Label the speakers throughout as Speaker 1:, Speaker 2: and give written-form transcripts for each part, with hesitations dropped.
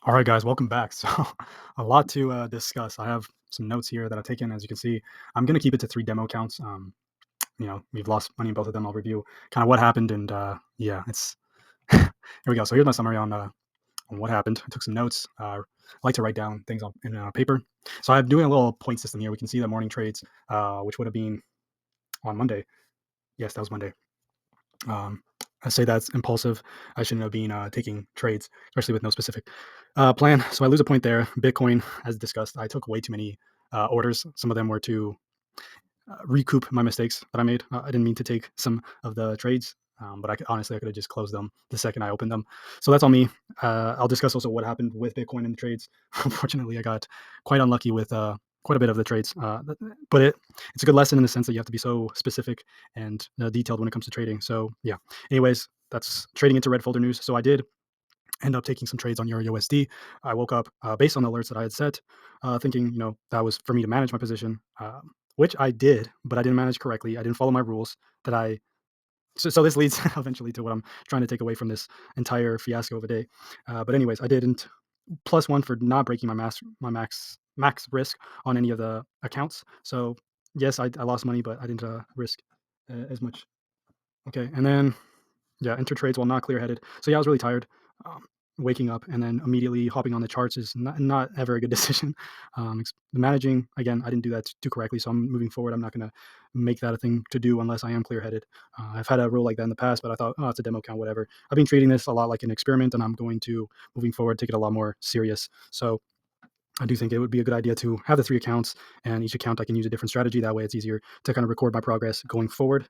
Speaker 1: All right, guys, welcome back. So, a lot to discuss. I have some notes here that I've taken. As you can see, I'm going to keep it to three demo accounts. We've lost money in both of them. I'll review kind of what happened, and yeah, it's here we go. So here's my summary on what happened. I took some notes. I like to write down things in paper. So I'm doing a little point system here. We can see the morning trades, which would have been on Monday. Yes, that was Monday. Um, I say that's impulsive. I shouldn't have been taking trades, especially with no specific plan. So I lose a point there. Bitcoin, as discussed, I took way too many orders. Some of them were to recoup my mistakes that I made. I didn't mean to take some of the trades, but honestly, I could have just closed them the second I opened them. So that's on me. I'll discuss also what happened with Bitcoin in the trades. Unfortunately, I got quite unlucky with quite a bit of the trades, but it's a good lesson in the sense that you have to be so specific and detailed when it comes to trading. So yeah. Anyways, that's trading into red folder news. So I did end up taking some trades on Euro USD. I woke up based on the alerts that I had set, thinking that was for me to manage my position, which I did, but I didn't manage correctly. I didn't follow my rules that I. So this leads eventually to what I'm trying to take away from this entire fiasco of a day. But anyways, I didn't plus one for not breaking my max risk on any of the accounts. So yes, I lost money, but I didn't risk as much. Okay, and then yeah, enter trades while not clear-headed. So yeah, I was really tired. Um, Waking up and then immediately hopping on the charts is not a very good decision. The managing again, I didn't do that too correctly, so I'm moving forward. I'm not going to make that a thing to do unless I am clear-headed. I've had a rule like that in the past, but I thought, oh, it's a demo account, whatever. I've been treating this a lot like an experiment, and I'm going to moving forward take it a lot more serious. So I do think it would be a good idea to have the three accounts, and each account I can use a different strategy. That way, it's easier to kind of record my progress going forward.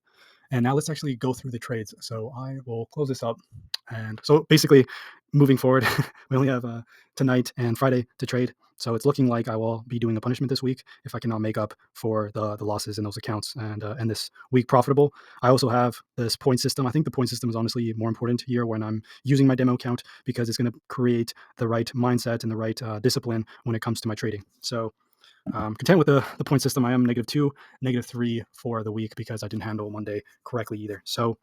Speaker 1: And now let's actually go through the trades. So I will close this up. And so basically, moving forward, we only have tonight and Friday to trade. So it's looking like I will be doing a punishment this week if I cannot make up for the losses in those accounts and end this week profitable. I also have this point system. I think the point system is honestly more important here when I'm using my demo account because it's going to create the right mindset and the right discipline when it comes to my trading. So content with the point system. I am -2, -3 for the week because I didn't handle Monday correctly either. So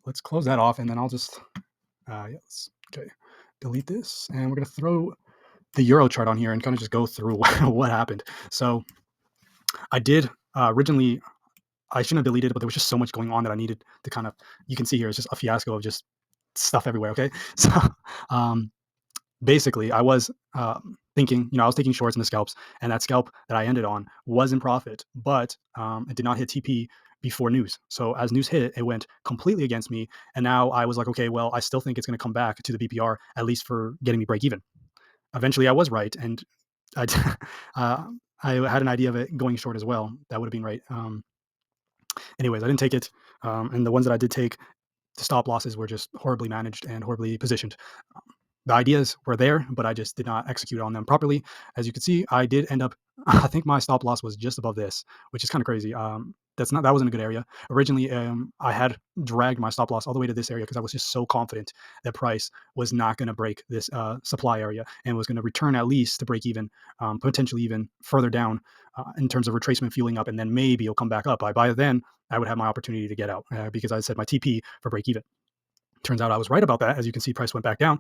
Speaker 1: let's close that off, and then I'll just yes, okay, delete this, and we're gonna throw the Euro chart on here and kind of just go through what happened. So I did originally. I shouldn't have deleted it, but there was just so much going on that I needed to kind of. You can see here it's just a fiasco of just stuff everywhere. Okay, so um, basically, I was thinking, I was taking shorts in the scalps, and that scalp that I ended on was in profit, but it did not hit TP before news. So as news hit, it went completely against me, and now I was like, okay, well, I still think it's going to come back to the BPR at least for getting me break even. Eventually, I was right, and I uh, I had an idea of it going short as well. That would have been right. Anyways, I didn't take it, and the ones that I did take, the stop losses were just horribly managed and horribly positioned. The ideas were there, but I just did not execute on them properly. As you can see, I did end up. I think my stop loss was just above this, which is kind of crazy. That wasn't a good area. Originally, I had dragged my stop loss all the way to this area because I was just so confident that price was not going to break this supply area and was going to return at least to break even, potentially even further down in terms of retracement fueling up, and then maybe it'll come back up. By then, I would have my opportunity to get out because I set my TP for break even. Turns out I was right about that. As you can see, price went back down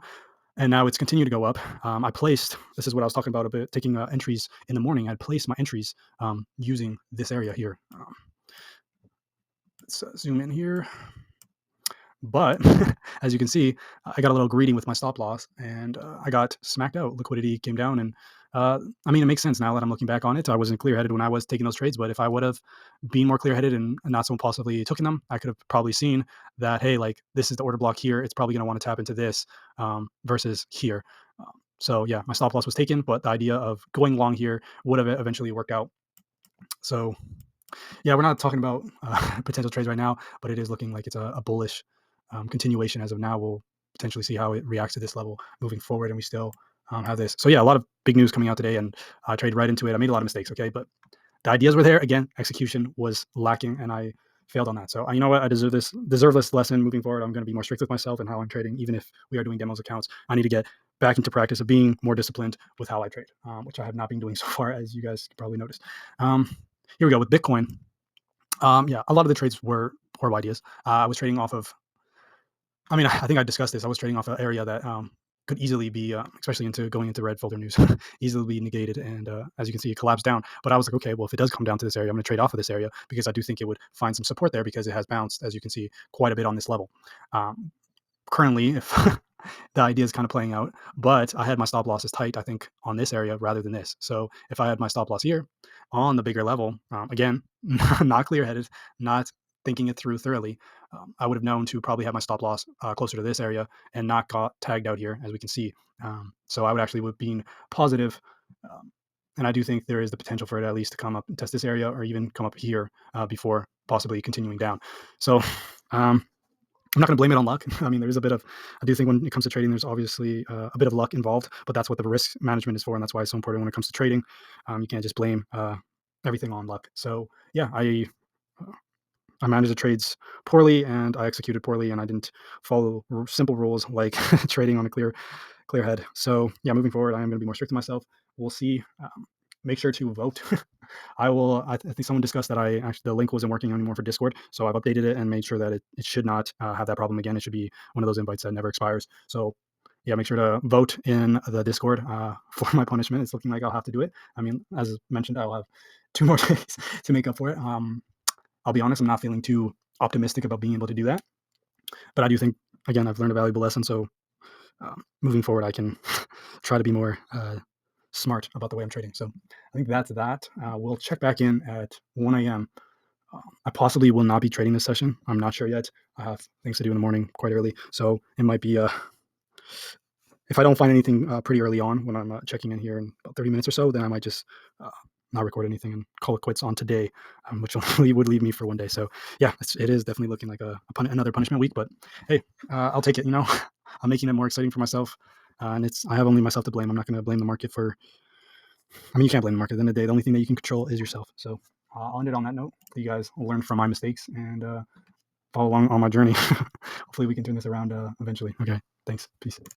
Speaker 1: and now it's continued to go up. I placed, this is what I was talking about a bit, taking entries in the morning. I'd placed my entries using this area here. Let's zoom in here. But as you can see, I got a little greedy with my stop loss and I got smacked out. Liquidity came down. And I mean, it makes sense now that I'm looking back on it. I wasn't clear headed when I was taking those trades, but if I would have been more clear headed and not so possibly taken them, I could have probably seen that, hey, like this is the order block here. It's probably going to want to tap into this versus here. So yeah, my stop loss was taken, but the idea of going long here would have eventually worked out. So yeah, we're not talking about potential trades right now, but it is looking like it's a bullish continuation as of now. We'll potentially see how it reacts to this level moving forward, and we still have this. So yeah, a lot of big news coming out today, and I traded right into it. I made a lot of mistakes, okay, but the ideas were there. Again, execution was lacking, and I failed on that. So you know what? I deserve this lesson moving forward. I'm going to be more strict with myself and how I'm trading, even if we are doing demos accounts. I need to get back into practice of being more disciplined with how I trade, which I have not been doing so far, as you guys probably noticed. Here we go with Bitcoin. Yeah, a lot of the trades were horrible ideas. I was trading off of. I mean, I think I discussed this. I was trading off an area that could easily be, especially into going into red folder news, easily be negated. And as you can see, it collapsed down. But I was like, okay, well, if it does come down to this area, I'm going to trade off of this area because I do think it would find some support there because it has bounced, as you can see, quite a bit on this level. Um, Currently, if the idea is kind of playing out, but I had my stop losses tight, I think, on this area rather than this. So if I had my stop loss here on the bigger level, again, not clear headed, not thinking it through thoroughly, I would have known to probably have my stop loss closer to this area and not got tagged out here, as we can see. So I would actually have been positive. Um, and I do think there is the potential for it at least to come up and test this area or even come up here before possibly continuing down. So um, I'm not going to blame it on luck. I mean, there is a bit of, I do think when it comes to trading, there's obviously a bit of luck involved, but that's what the risk management is for. And that's why it's so important when it comes to trading. You can't just blame everything on luck. So yeah, I managed the trades poorly and I executed poorly and I didn't follow simple rules like trading on a clear head. So yeah, moving forward, I am going to be more strict to myself. We'll see. Make sure to vote. I will. I think someone discussed that I actually the link wasn't working anymore for Discord, so I've updated it and made sure that it should not have that problem again. It should be one of those invites that never expires. So yeah, make sure to vote in the Discord for my punishment. It's looking like I'll have to do it. I mean, as mentioned, I'll have 2 more days to make up for it. I'll be honest, I'm not feeling too optimistic about being able to do that, but I do think again I've learned a valuable lesson. So moving forward, I can try to be more smart about the way I'm trading. So I think that's that. We'll check back in at 1 a.m. I possibly will not be trading this session. I'm not sure yet. I have things to do in the morning quite early. So it might be, if I don't find anything pretty early on when I'm checking in here in about 30 minutes or so, then I might just not record anything and call it quits on today, which would leave me for one day. So yeah, it is definitely looking like another punishment week, but hey, I'll take it. I'm making it more exciting for myself. And I have only myself to blame. I'm not going to blame the market for, I mean, you can't blame the market. At the end of the day, the only thing that you can control is yourself. So I'll end it on that note. You guys will learn from my mistakes and follow along on my journey. Hopefully we can turn this around eventually. Okay. Thanks. Peace.